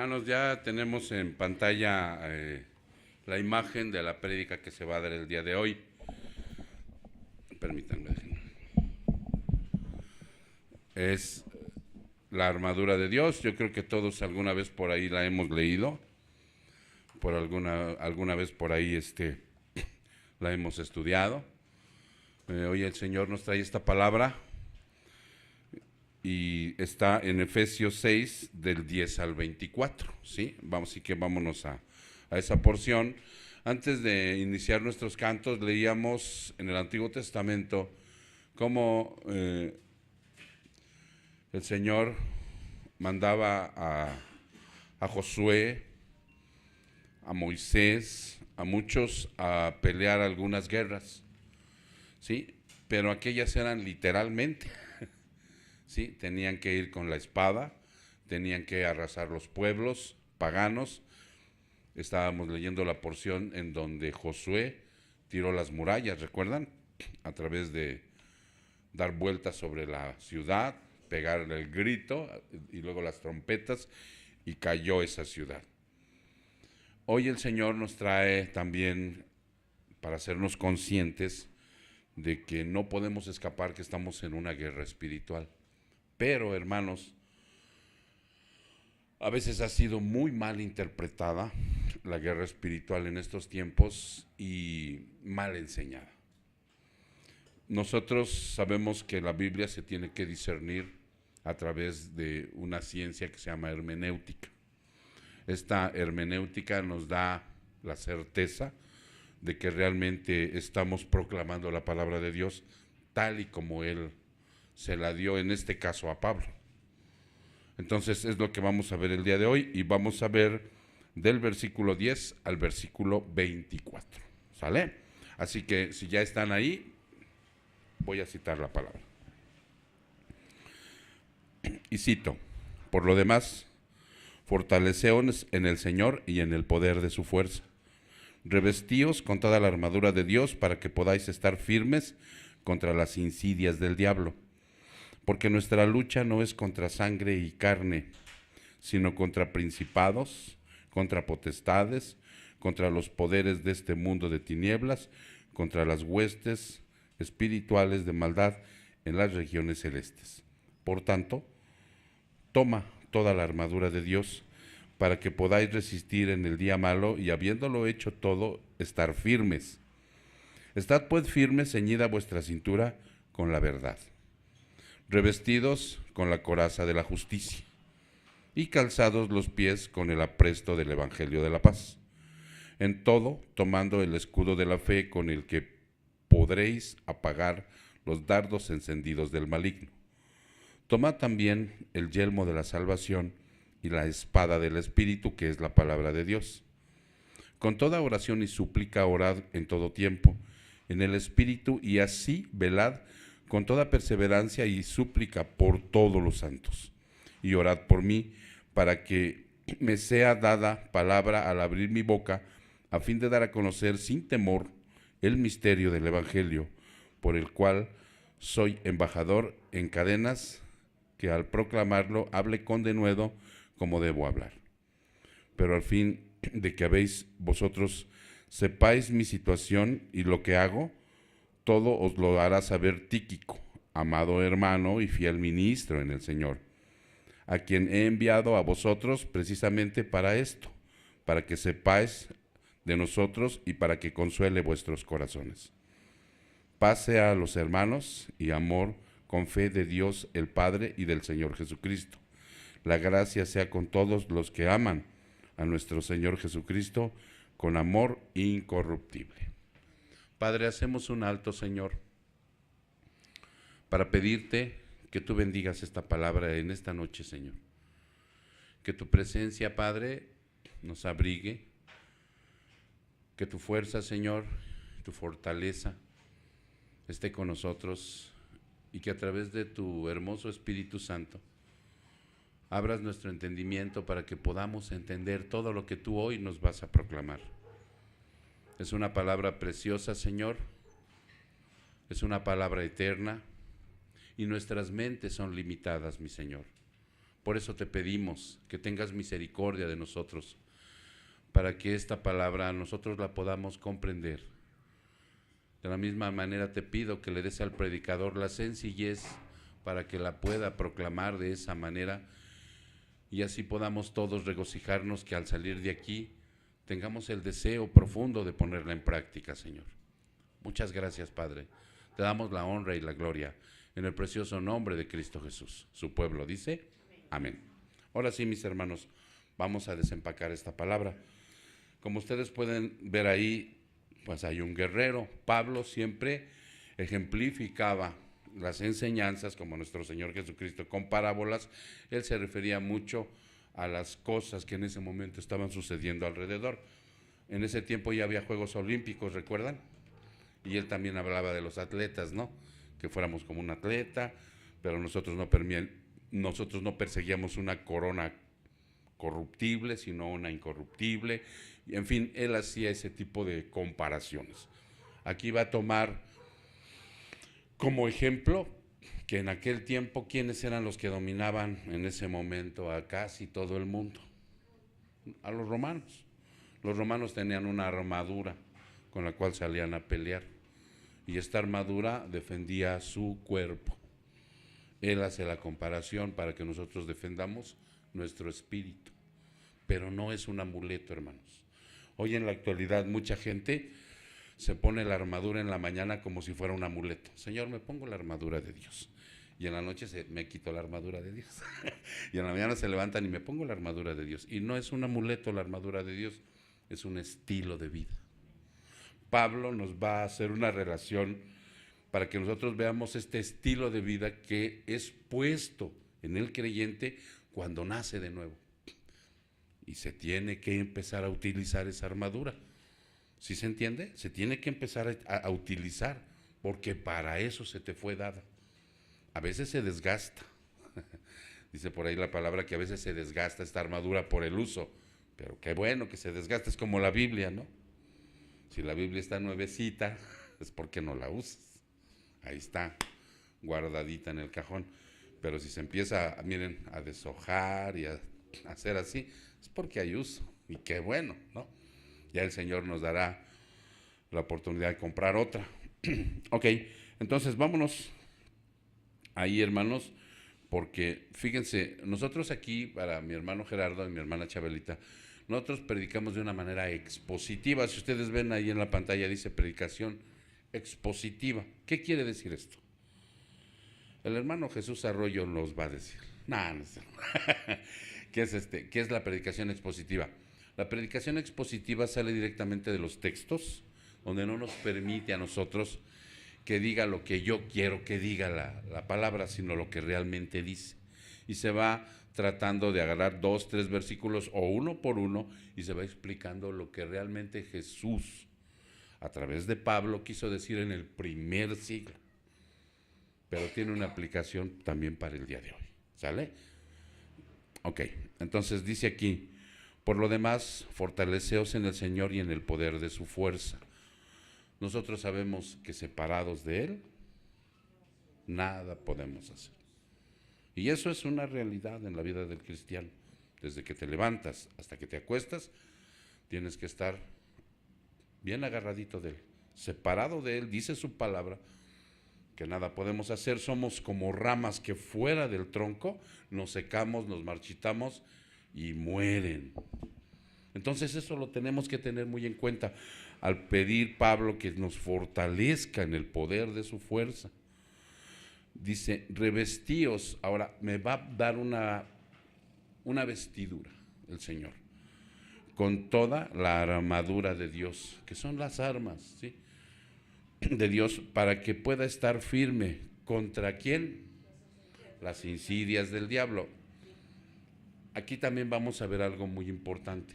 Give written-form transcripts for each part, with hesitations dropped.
Hermanos, ya tenemos en pantalla la imagen de la prédica que se va a dar el día de hoy. Permítanme. Es la armadura de Dios. Yo creo que todos alguna vez por ahí la hemos leído. Por alguna vez por ahí la hemos estudiado. Hoy el Señor nos trae esta palabra y está en Efesios 6 del 10 al 24, ¿sí? Así que vámonos a esa porción. Antes de iniciar nuestros cantos, leíamos en el Antiguo Testamento cómo el Señor mandaba a Josué, a Moisés, a muchos a pelear algunas guerras, ¿sí? Pero aquellas eran literalmente, ¿sí? Tenían que ir con la espada, tenían que arrasar los pueblos paganos. Estábamos leyendo la porción en donde Josué tiró las murallas, ¿recuerdan? A través de dar vueltas sobre la ciudad, pegarle el grito y luego las trompetas, y cayó esa ciudad. Hoy el Señor nos trae también para hacernos conscientes de que no podemos escapar, que estamos en una guerra espiritual. Pero, hermanos, a veces ha sido muy mal interpretada la guerra espiritual en estos tiempos y mal enseñada. Nosotros sabemos que la Biblia se tiene que discernir a través de una ciencia que se llama hermenéutica. Esta hermenéutica nos da la certeza de que realmente estamos proclamando la palabra de Dios tal y como Él se la dio, en este caso a Pablo. Entonces es lo que vamos a ver el día de hoy, y vamos a ver del versículo 10 al versículo 24. ¿Sale? Así que si ya están ahí, voy a citar la palabra. Y cito: por lo demás, fortaleceos en el Señor y en el poder de su fuerza. Revestíos con toda la armadura de Dios para que podáis estar firmes contra las insidias del diablo. Porque nuestra lucha no es contra sangre y carne, sino contra principados, contra potestades, contra los poderes de este mundo de tinieblas, contra las huestes espirituales de maldad en las regiones celestes. Por tanto, toma toda la armadura de Dios para que podáis resistir en el día malo, y habiéndolo hecho todo, estar firmes. Estad pues firmes, ceñida vuestra cintura con la verdad, revestidos con la coraza de la justicia, y calzados los pies con el apresto del evangelio de la paz. En todo, tomando el escudo de la fe, con el que podréis apagar los dardos encendidos del maligno. Tomad también el yelmo de la salvación y la espada del Espíritu, que es la palabra de Dios. Con toda oración y súplica orad en todo tiempo en el Espíritu, y así velad con toda perseverancia y súplica por todos los santos. Y orad por mí, para que me sea dada palabra al abrir mi boca, a fin de dar a conocer sin temor el misterio del Evangelio, por el cual soy embajador en cadenas, que al proclamarlo hable con denuedo como debo hablar. Pero al fin de que habéis vosotros sepáis mi situación y lo que hago, todo os lo hará saber Tíquico, amado hermano y fiel ministro en el Señor, a quien he enviado a vosotros precisamente para esto, para que sepáis de nosotros y para que consuele vuestros corazones. Paz sea a los hermanos y amor con fe de Dios el Padre y del Señor Jesucristo. La gracia sea con todos los que aman a nuestro Señor Jesucristo con amor incorruptible. Padre, hacemos un alto, Señor, para pedirte que tú bendigas esta palabra en esta noche, Señor. Que tu presencia, Padre, nos abrigue. Que tu fuerza, Señor, tu fortaleza esté con nosotros, y que a través de tu hermoso Espíritu Santo abras nuestro entendimiento para que podamos entender todo lo que tú hoy nos vas a proclamar. Es una palabra preciosa, Señor. Es una palabra eterna, y nuestras mentes son limitadas, mi Señor. Por eso te pedimos que tengas misericordia de nosotros, para que esta palabra nosotros la podamos comprender. De la misma manera te pido que le des al predicador la sencillez para que la pueda proclamar de esa manera, y así podamos todos regocijarnos que al salir de aquí tengamos el deseo profundo de ponerla en práctica, Señor. Muchas gracias, Padre. Te damos la honra y la gloria en el precioso nombre de Cristo Jesús. Su pueblo dice, amén. Ahora sí, mis hermanos, vamos a desempacar esta palabra. Como ustedes pueden ver ahí, pues hay un guerrero. Pablo siempre ejemplificaba las enseñanzas, como nuestro Señor Jesucristo, con parábolas. Él se refería mucho a las cosas que en ese momento estaban sucediendo alrededor. En ese tiempo ya había Juegos Olímpicos, ¿recuerdan? Y él también hablaba de los atletas, ¿no? Que fuéramos como un atleta, pero nosotros no perseguíamos una corona corruptible, sino una incorruptible. Y en fin, él hacía ese tipo de comparaciones. Aquí va a tomar como ejemplo que en aquel tiempo, ¿quiénes eran los que dominaban en ese momento a casi todo el mundo? A los romanos. Los romanos tenían una armadura con la cual salían a pelear, y esta armadura defendía su cuerpo. Él hace la comparación para que nosotros defendamos nuestro espíritu, pero no es un amuleto, hermanos. Hoy en la actualidad mucha gente se pone la armadura en la mañana como si fuera un amuleto. Señor, me pongo la armadura de Dios. Y en la noche me quito la armadura de Dios. Y en la mañana se levantan y me pongo la armadura de Dios. Y no es un amuleto la armadura de Dios, es un estilo de vida. Pablo nos va a hacer una relación para que nosotros veamos este estilo de vida que es puesto en el creyente cuando nace de nuevo. Y se tiene que empezar a utilizar esa armadura. ¿Sí se entiende? Se tiene que empezar a utilizar, porque para eso se te fue dada. A veces se desgasta. Dice por ahí la palabra que a veces se desgasta esta armadura por el uso, pero qué bueno que se desgasta, es como la Biblia, ¿no? Si la Biblia está nuevecita, es porque no la usas. Ahí está, guardadita en el cajón. Pero si se empieza, miren, a deshojar y a hacer así, es porque hay uso. Y qué bueno, ¿no? Ya el Señor nos dará la oportunidad de comprar otra. Ok, entonces vámonos ahí, hermanos, porque fíjense, nosotros aquí, para mi hermano Gerardo y mi hermana Chabelita, nosotros predicamos de una manera expositiva. Si ustedes ven ahí en la pantalla dice predicación expositiva. ¿Qué quiere decir esto? El hermano Jesús Arroyo nos va a decir. No sé. ¿Qué es la predicación expositiva? La predicación expositiva sale directamente de los textos, donde no nos permite a nosotros que diga lo que yo quiero que diga la palabra, sino lo que realmente dice. Y se va tratando de agarrar 2, 3 versículos o uno por uno, y se va explicando lo que realmente Jesús, a través de Pablo, quiso decir en el primer siglo. Pero tiene una aplicación también para el día de hoy. ¿Sale? Ok, entonces dice aquí, por lo demás, fortaleceos en el Señor y en el poder de su fuerza. Nosotros sabemos que separados de Él, nada podemos hacer. Y eso es una realidad en la vida del cristiano. Desde que te levantas hasta que te acuestas, tienes que estar bien agarradito de Él, separado de Él. Dice su palabra que nada podemos hacer, somos como ramas que fuera del tronco nos secamos, nos marchitamos y mueren. Entonces eso lo tenemos que tener muy en cuenta al pedir Pablo que nos fortalezca en el poder de su fuerza. Dice, revestíos. Ahora me va a dar una vestidura el Señor, con toda la armadura de Dios, que son las armas, ¿sí?, de Dios, para que pueda estar firme. ¿Contra quién? Las insidias del diablo. Aquí también vamos a ver algo muy importante.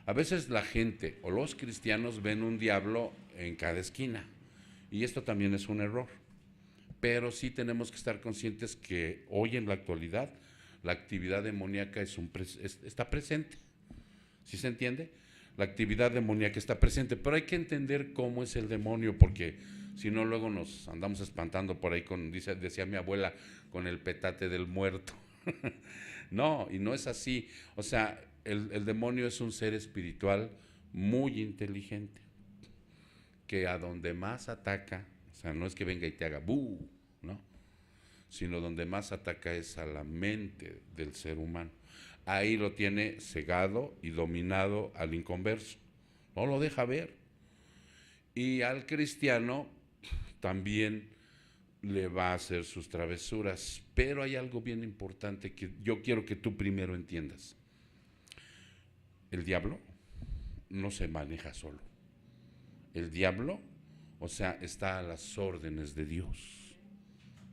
A veces la gente o los cristianos ven un diablo en cada esquina, y esto también es un error. Pero sí tenemos que estar conscientes que hoy en la actualidad la actividad demoníaca está presente. ¿Sí se entiende? La actividad demoníaca está presente, pero hay que entender cómo es el demonio, porque si no luego nos andamos espantando por ahí decía mi abuela, con el petate del muerto. No, y no es así. O sea, el demonio es un ser espiritual muy inteligente, que a donde más ataca, o sea, no es que venga y te haga ¡bu!, ¿no? Sino donde más ataca es a la mente del ser humano. Ahí lo tiene cegado y dominado al inconverso. No lo deja ver. Y al cristiano también le va a hacer sus travesuras. Pero hay algo bien importante que yo quiero que tú primero entiendas. El diablo no se maneja solo. El diablo, o sea, está a las órdenes de Dios.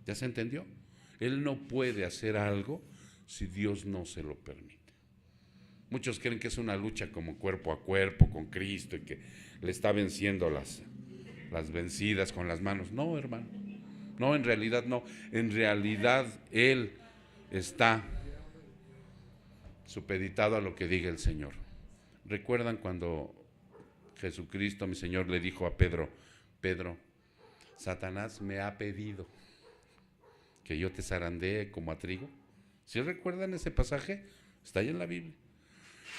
¿Ya se entendió? Él no puede hacer algo si Dios no se lo permite. Muchos creen que es una lucha como cuerpo a cuerpo con Cristo y que le está venciendo las vencidas con las manos. No, hermano. No, en realidad no. En realidad Él está supeditado a lo que diga el Señor. ¿Recuerdan cuando Jesucristo, mi Señor, le dijo a Pedro: Pedro, Satanás me ha pedido que yo te zarandee como a trigo? ¿Sí recuerdan ese pasaje? Está ahí en la Biblia.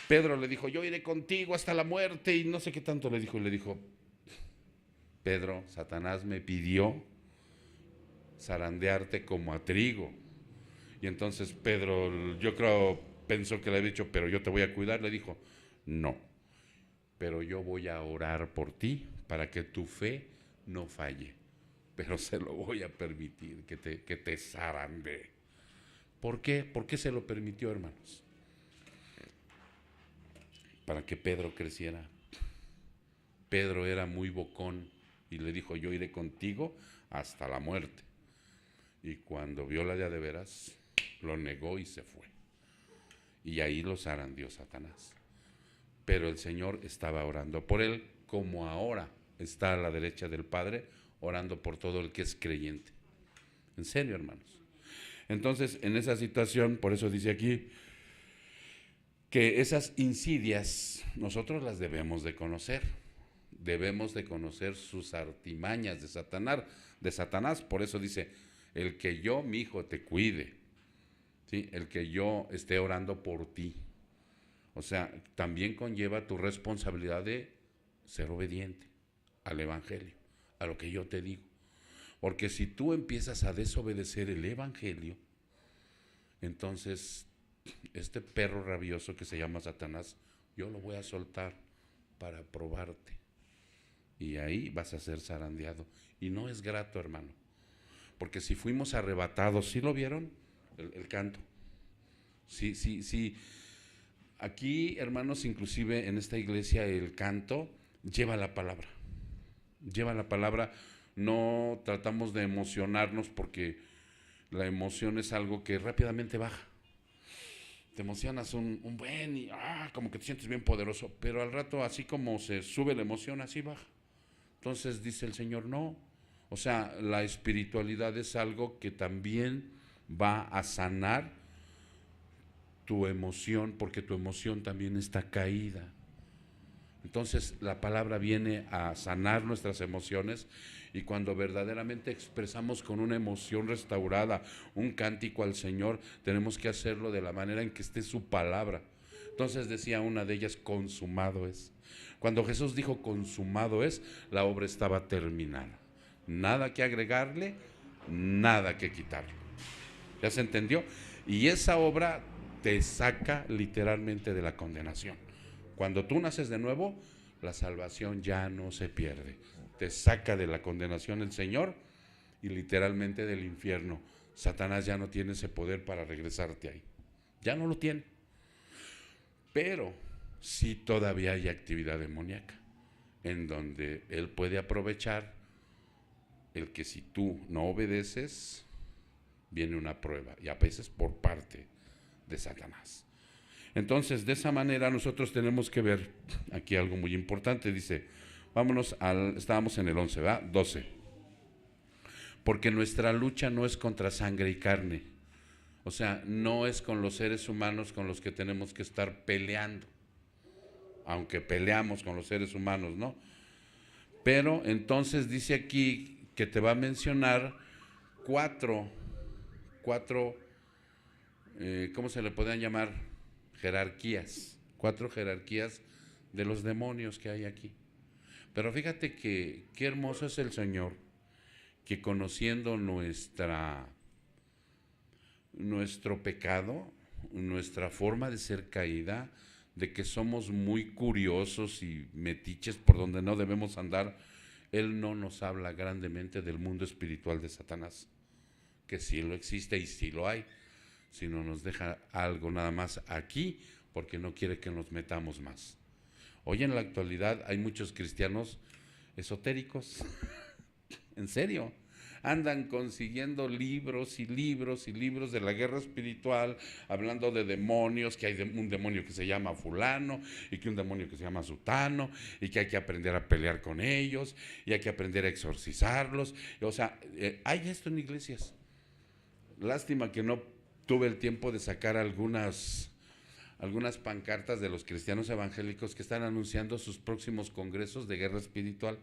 Pedro le dijo: yo iré contigo hasta la muerte, y no sé qué tanto le dijo. Y le dijo: Pedro, Satanás me pidió zarandearte como a trigo. Y entonces Pedro, yo creo, pensó que le había dicho: pero yo te voy a cuidar. Le dijo: no, pero yo voy a orar por ti para que tu fe no falle, pero se lo voy a permitir que te zarandee. ¿Por qué? ¿Por qué se lo permitió, hermanos? Para que Pedro creciera. Pedro era muy bocón y le dijo: yo iré contigo hasta la muerte. Y cuando vio la de veras, lo negó y se fue. Y ahí lo zarandeó Satanás. Pero el Señor estaba orando por él, como ahora está a la derecha del Padre, orando por todo el que es creyente. En serio, hermanos. Entonces, en esa situación, por eso dice aquí que esas insidias nosotros las debemos de conocer. Debemos de conocer sus artimañas de Satanás. Por eso dice: el que yo, mi hijo, te cuide, ¿sí? El que yo esté orando por ti. O sea, también conlleva tu responsabilidad de ser obediente al Evangelio, a lo que yo te digo. Porque si tú empiezas a desobedecer el Evangelio, entonces este perro rabioso que se llama Satanás, yo lo voy a soltar para probarte. Y ahí vas a ser zarandeado. Y no es grato, hermano. Porque si fuimos arrebatados, ¿sí lo vieron? El canto. Sí. Aquí, hermanos, inclusive en esta iglesia el canto lleva la palabra. Lleva la palabra. No tratamos de emocionarnos, porque la emoción es algo que rápidamente baja. Te emocionas un buen y como que te sientes bien poderoso, pero al rato, así como se sube la emoción, así baja. Entonces dice el Señor: no. O sea, la espiritualidad es algo que también va a sanar tu emoción, porque tu emoción también está caída. Entonces la palabra viene a sanar nuestras emociones, y cuando verdaderamente expresamos con una emoción restaurada un cántico al Señor, tenemos que hacerlo de la manera en que esté su palabra. Entonces decía una de ellas: consumado es. Cuando Jesús dijo consumado es, la obra estaba terminada. Nada que agregarle, nada que quitarle. ¿Ya se entendió? Y esa obra te saca literalmente de la condenación. Cuando tú naces de nuevo, la salvación ya no se pierde. Te saca de la condenación el Señor, y literalmente del infierno. Satanás ya no tiene ese poder para regresarte ahí. Ya no lo tiene. Pero sí todavía hay actividad demoníaca, en donde él puede aprovechar el que si tú no obedeces, viene una prueba, y a veces por parte de Satanás. Entonces, de esa manera nosotros tenemos que ver aquí algo muy importante. Dice, estábamos en el 11, ¿verdad? 12. Porque nuestra lucha no es contra sangre y carne. O sea, no es con los seres humanos con los que tenemos que estar peleando. Aunque peleamos con los seres humanos, ¿no? Pero entonces dice aquí que te va a mencionar cuatro ¿cómo se le podrían llamar? Jerarquías, 4 jerarquías de los demonios que hay aquí. Pero fíjate que qué hermoso es el Señor, que conociendo nuestro pecado, nuestra forma de ser caída, de que somos muy curiosos y metiches por donde no debemos andar, Él no nos habla grandemente del mundo espiritual de Satanás, que sí lo existe y sí lo hay, sino nos deja algo nada más aquí porque no quiere que nos metamos más. Hoy en la actualidad hay muchos cristianos esotéricos, en serio, andan consiguiendo libros y libros y libros de la guerra espiritual, hablando de demonios, que hay un demonio que se llama fulano y que un demonio que se llama sutano y que hay que aprender a pelear con ellos y hay que aprender a exorcizarlos. O sea, hay esto en iglesias. Lástima que no tuve el tiempo de sacar algunas pancartas de los cristianos evangélicos que están anunciando sus próximos congresos de guerra espiritual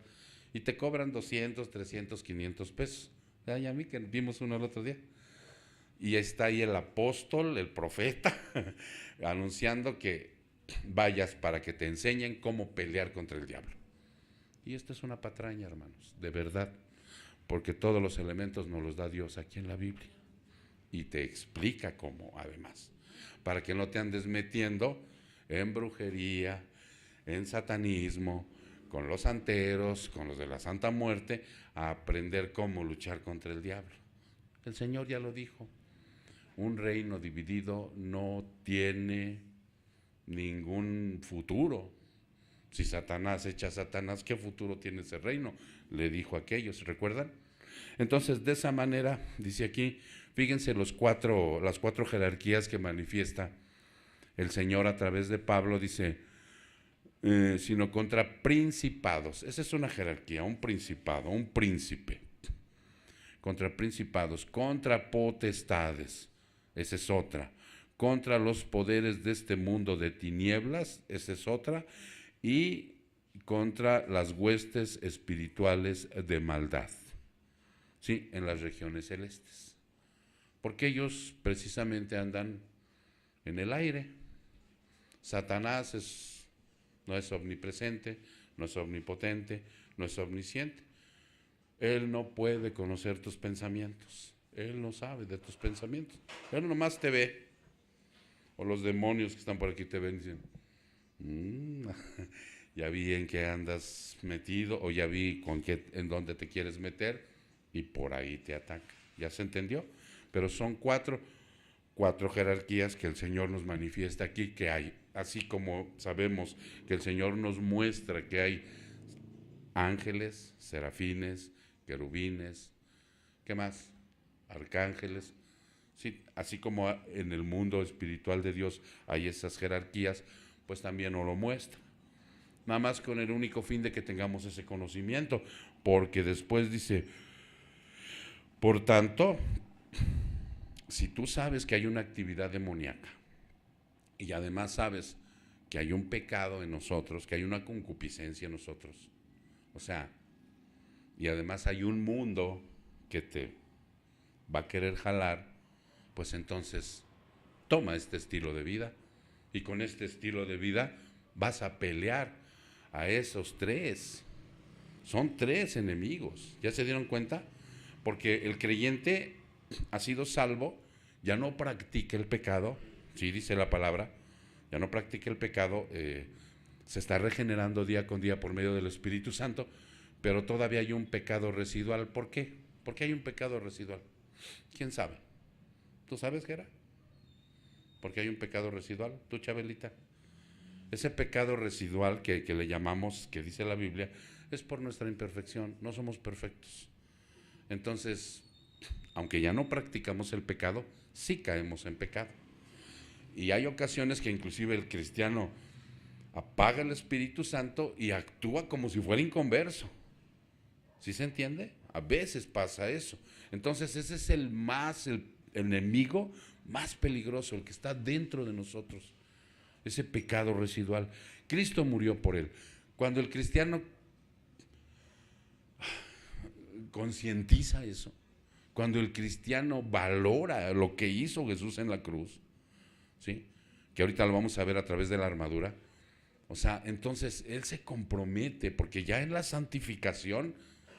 y te cobran 200, 300, 500 pesos. Ay, a mí que vimos uno el otro día. Y está ahí el apóstol, el profeta, anunciando que vayas para que te enseñen cómo pelear contra el diablo. Y esto es una patraña, hermanos, de verdad, porque todos los elementos nos los da Dios aquí en la Biblia. Y te explica cómo, además, para que no te andes metiendo en brujería, en satanismo, con los santeros, con los de la Santa Muerte, a aprender cómo luchar contra el diablo. El Señor ya lo dijo, un reino dividido no tiene ningún futuro. Si Satanás echa a Satanás, ¿qué futuro tiene ese reino? Le dijo a aquellos, ¿recuerdan? Entonces, de esa manera, dice aquí, fíjense las cuatro jerarquías que manifiesta el Señor a través de Pablo, dice, sino contra principados. Esa es una jerarquía, un principado, un príncipe. Contra principados, contra potestades, esa es otra. Contra los poderes de este mundo de tinieblas, esa es otra. Y contra las huestes espirituales de maldad, ¿sí? En las regiones celestes. Porque ellos precisamente andan en el aire. Satanás no es omnipresente, no es omnipotente, no es omnisciente. Él no puede conocer tus pensamientos. Él no sabe de tus pensamientos. Él nomás te ve. O los demonios que están por aquí te ven y dicen, ya vi en qué andas metido, o ya vi en dónde te quieres meter, y por ahí te ataca. ¿Ya se entendió? Pero son cuatro jerarquías que el Señor nos manifiesta aquí, que hay. Así como sabemos que el Señor nos muestra que hay ángeles, serafines, querubines, ¿qué más? Arcángeles. Sí, así como en el mundo espiritual de Dios hay esas jerarquías, pues también nos lo muestra. Nada más con el único fin de que tengamos ese conocimiento, porque después dice, por tanto, si tú sabes que hay una actividad demoníaca y además sabes que hay un pecado en nosotros, que hay una concupiscencia en nosotros, o sea, y además hay un mundo que te va a querer jalar, pues entonces toma este estilo de vida y con este estilo de vida vas a pelear a esos 3. Son 3 enemigos, ¿ya se dieron cuenta? Porque el creyente ha sido salvo, ya no practica el pecado, sí dice la palabra, ya no practica el pecado, se está regenerando día con día por medio del Espíritu Santo, pero todavía hay un pecado residual. ¿Por qué? ¿Por qué hay un pecado residual? ¿Quién sabe? ¿Tú sabes, Gera? ¿Por qué hay un pecado residual? ¿Tú, Chabelita? Ese pecado residual que le llamamos, que dice la Biblia, es por nuestra imperfección, no somos perfectos. Entonces, aunque ya no practicamos el pecado, sí caemos en pecado. Y hay ocasiones que inclusive el cristiano apaga el Espíritu Santo y actúa como si fuera inconverso. ¿Sí se entiende? A veces pasa eso. Entonces ese es el enemigo más peligroso, el que está dentro de nosotros, ese pecado residual. Cristo murió por él. Cuando el cristiano concientiza eso, cuando el cristiano valora lo que hizo Jesús en la cruz, ¿sí? Que ahorita lo vamos a ver a través de la armadura. O sea, entonces Él se compromete, porque ya en la santificación,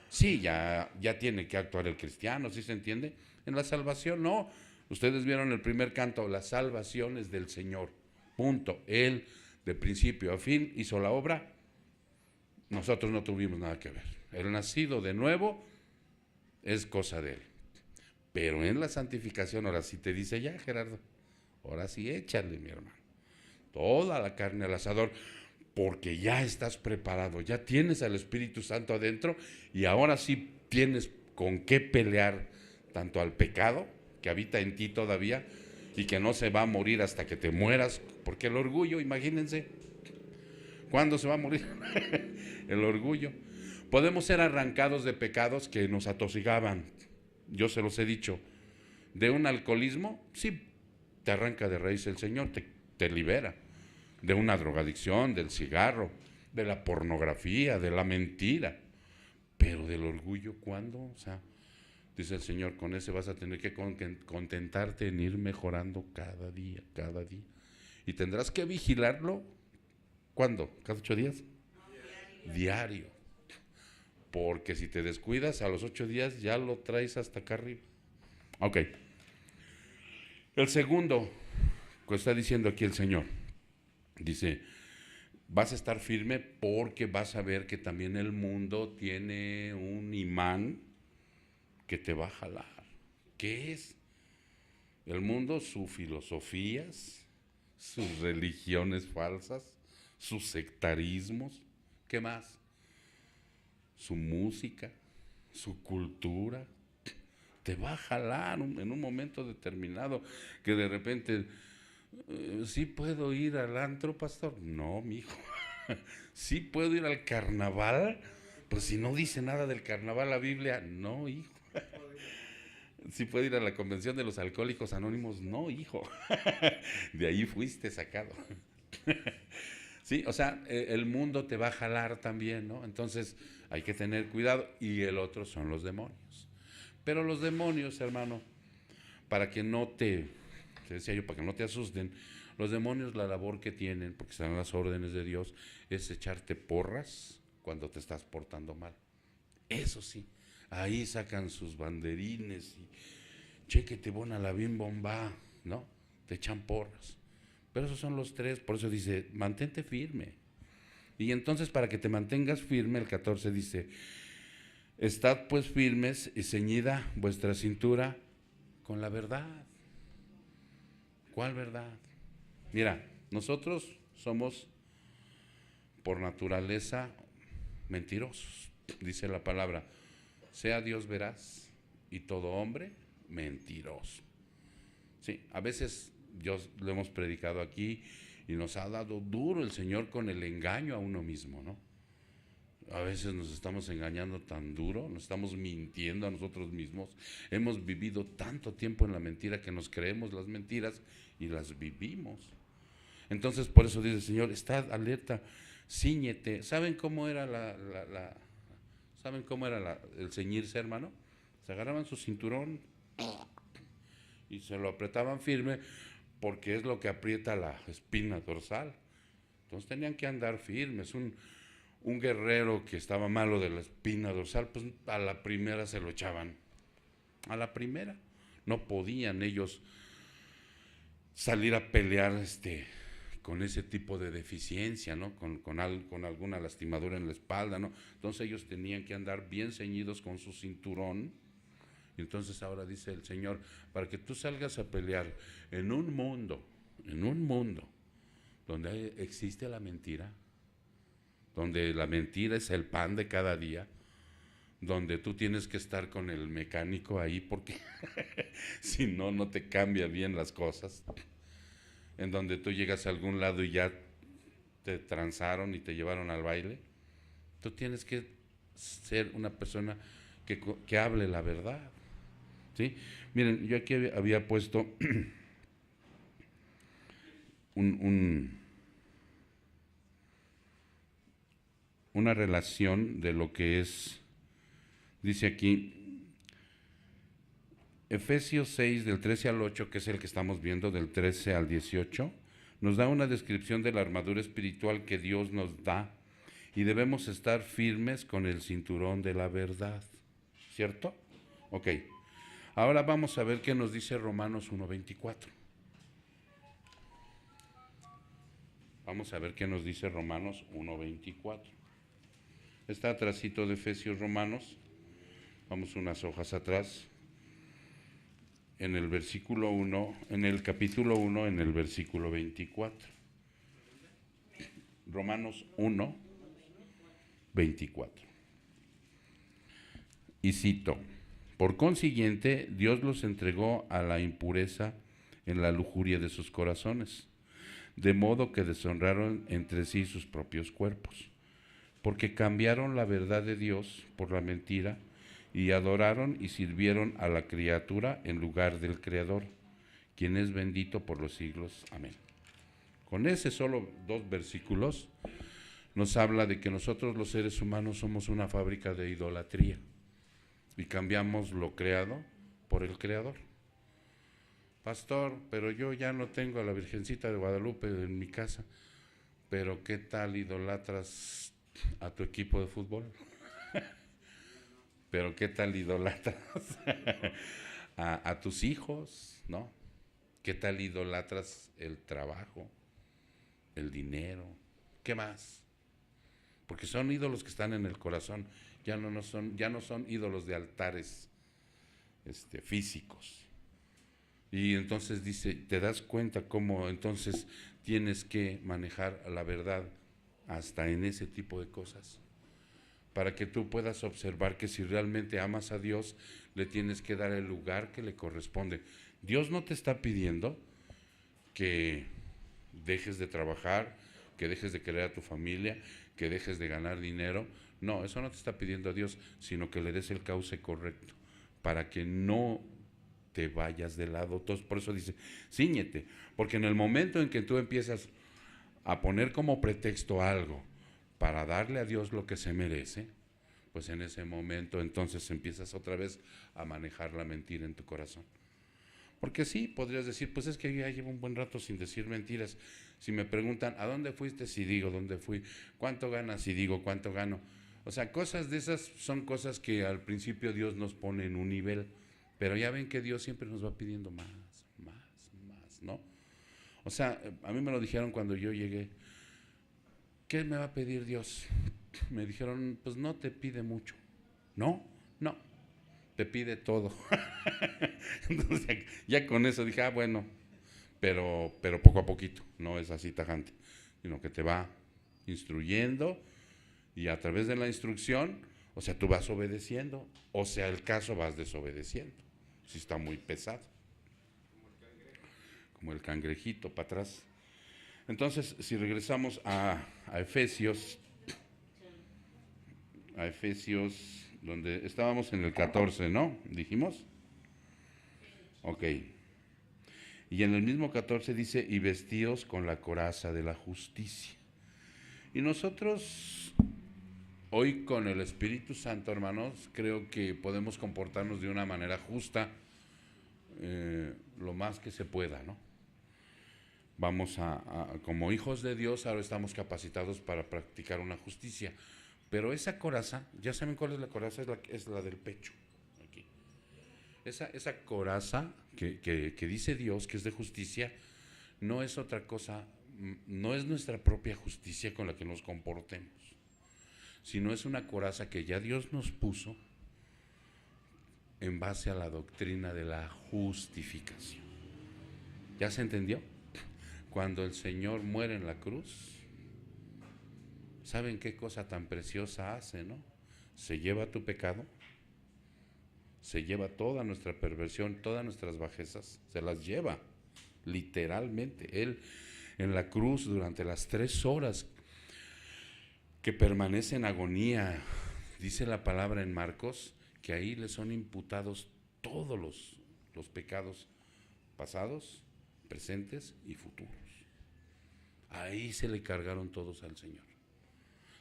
sí, ya tiene que actuar el cristiano, ¿sí se entiende? En la salvación, no. Ustedes vieron el primer canto, la salvación es del Señor, punto. Él, de principio a fin, hizo la obra, nosotros no tuvimos nada que ver. El nacido de nuevo es cosa de Él. Pero en la santificación, ahora sí te dice ya, Gerardo, ahora sí échale, mi hermano, toda la carne al asador, porque ya estás preparado, ya tienes al Espíritu Santo adentro y ahora sí tienes con qué pelear tanto al pecado que habita en ti todavía y que no se va a morir hasta que te mueras, porque el orgullo, imagínense, ¿cuándo se va a morir? El orgullo. Podemos ser arrancados de pecados que nos atosigaban, yo se los he dicho, de un alcoholismo, sí, te arranca de raíz el Señor, te libera. De una drogadicción, del cigarro, de la pornografía, de la mentira. Pero del orgullo, ¿cuándo? O sea, dice el Señor, con ese vas a tener que contentarte en ir mejorando cada día, cada día. Y tendrás que vigilarlo, ¿cuándo? ¿Cada 8 días? Diario. Porque si te descuidas, a los 8 días ya lo traes hasta acá arriba. Ok. El segundo, que está diciendo aquí el Señor, dice, vas a estar firme porque vas a ver que también el mundo tiene un imán que te va a jalar. ¿Qué es? El mundo, sus filosofías, sus religiones falsas, sus sectarismos, ¿qué más? Su música, su cultura, te va a jalar en un momento determinado, que de repente, ¿sí puedo ir al antro, pastor? No, mijo. ¿Sí puedo ir al carnaval? Pues si no dice nada del carnaval la Biblia, no, hijo. ¿Sí puedo ir a la convención de los alcohólicos anónimos? No, hijo. De ahí fuiste sacado. Sí, o sea, el mundo te va a jalar también, ¿no? Entonces hay que tener cuidado. Y el otro son los demonios. Pero los demonios, hermano, para que no te decía yo, para que no te asusten, los demonios, la labor que tienen, porque están en las órdenes de Dios, es echarte porras cuando te estás portando mal. Eso sí, ahí sacan sus banderines y chequete bona la bien bomba, ¿no? Te echan porras. Pero esos son los tres, por eso dice, mantente firme. Y entonces para que te mantengas firme, el 14 dice, estad pues firmes y ceñida vuestra cintura con la verdad. ¿Cuál verdad? Mira, nosotros somos por naturaleza mentirosos, dice la palabra, sea Dios veraz y todo hombre mentiroso. Sí, a veces Dios lo hemos predicado aquí y nos ha dado duro el Señor con el engaño a uno mismo, ¿no? A veces nos estamos engañando tan duro, nos estamos mintiendo a nosotros mismos. Hemos vivido tanto tiempo en la mentira que nos creemos las mentiras y las vivimos. Entonces por eso dice el Señor, estad alerta, cíñete. ¿Saben cómo era ¿saben cómo era el ceñirse, hermano? Se agarraban su cinturón y se lo apretaban firme porque es lo que aprieta la espina dorsal. Entonces tenían que andar firmes. Un guerrero que estaba malo de la espina dorsal, pues a la primera se lo echaban. A la primera. No podían ellos salir a pelear con ese tipo de deficiencia, ¿no? Con alguna lastimadura en la espalda, ¿no? Entonces ellos tenían que andar bien ceñidos con su cinturón. Y entonces ahora dice el Señor, para que tú salgas a pelear en un mundo donde existe la mentira, donde la mentira es el pan de cada día, donde tú tienes que estar con el mecánico ahí porque si no, no te cambia bien las cosas, en donde tú llegas a algún lado y ya te transaron y te llevaron al baile, tú tienes que ser una persona que hable la verdad, ¿sí? Miren, yo aquí había puesto una relación de lo que es, dice aquí, Efesios 6, del 13 al 8, que es el que estamos viendo, del 13 al 18, nos da una descripción de la armadura espiritual que Dios nos da y debemos estar firmes con el cinturón de la verdad. ¿Cierto? Ok. Ahora vamos a ver qué nos dice Romanos 1:24. Vamos a ver qué nos dice Romanos 1:24. Está atrásito de Efesios Romanos. Vamos unas hojas atrás. En el versículo 1, en el capítulo 1, en el versículo 24. Romanos 1:24. Y cito: por consiguiente, Dios los entregó a la impureza en la lujuria de sus corazones, de modo que deshonraron entre sí sus propios cuerpos, porque cambiaron la verdad de Dios por la mentira y adoraron y sirvieron a la criatura en lugar del Creador, quien es bendito por los siglos. Amén. Con ese solo 2 versículos nos habla de que nosotros los seres humanos somos una fábrica de idolatría y cambiamos lo creado por el Creador. Pastor, pero yo ya no tengo a la Virgencita de Guadalupe en mi casa. Pero ¿qué tal idolatras a tu equipo de fútbol? Pero ¿qué tal idolatras a tus hijos? ¿No? ¿Qué tal idolatras el trabajo, el dinero? ¿Qué más? Porque son ídolos que están en el corazón, ya no son ídolos de altares físicos. Y entonces dice, te das cuenta cómo entonces tienes que manejar la verdad hasta en ese tipo de cosas, para que tú puedas observar que si realmente amas a Dios, le tienes que dar el lugar que le corresponde. Dios no te está pidiendo que dejes de trabajar, que dejes de querer a tu familia, que dejes de ganar dinero. No, eso no te está pidiendo a Dios, sino que le des el cauce correcto, para que no te vayas de lado. Entonces, por eso dice, cíñete, porque en el momento en que tú empiezas a poner como pretexto algo para darle a Dios lo que se merece, pues en ese momento entonces empiezas otra vez a manejar la mentira en tu corazón. Porque sí, podrías decir, pues es que ya llevo un buen rato sin decir mentiras. Si me preguntan, ¿a dónde fuiste? Si digo dónde fui. ¿Cuánto ganas? Si digo cuánto gano. O sea, cosas de esas son cosas que al principio Dios nos pone en un nivel, pero ya ven que Dios siempre nos va pidiendo más, ¿no? O sea, a mí me lo dijeron cuando yo llegué. ¿Qué me va a pedir Dios? Me dijeron, pues no te pide mucho. No, te pide todo. Entonces ya con eso dije, bueno, pero poco a poquito, no es así tajante, sino que te va instruyendo y a través de la instrucción, o sea, tú vas obedeciendo, o sea, el caso vas desobedeciendo, si está muy pesado, como el cangrejito para atrás. Entonces, si regresamos a Efesios, donde estábamos en el 14, ¿no? ¿Dijimos? Ok. Y en el mismo 14 dice, y vestidos con la coraza de la justicia. Y nosotros, hoy con el Espíritu Santo, hermanos, creo que podemos comportarnos de una manera justa, lo más que se pueda, ¿no? Vamos como hijos de Dios, ahora estamos capacitados para practicar una justicia. Pero esa coraza, ¿ya saben cuál es la coraza? Es la del pecho. Aquí. Esa coraza que dice Dios, que es de justicia, no es otra cosa, no es nuestra propia justicia con la que nos comportemos, sino es una coraza que ya Dios nos puso en base a la doctrina de la justificación. ¿Ya se entendió? Cuando el Señor muere en la cruz, ¿saben qué cosa tan preciosa hace, no? Se lleva tu pecado, se lleva toda nuestra perversión, todas nuestras bajezas, se las lleva, literalmente. Él en la cruz durante las 3 horas que permanece en agonía, dice la palabra en Marcos, que ahí le son imputados todos los pecados pasados, presentes y futuros. Ahí se le cargaron todos al Señor.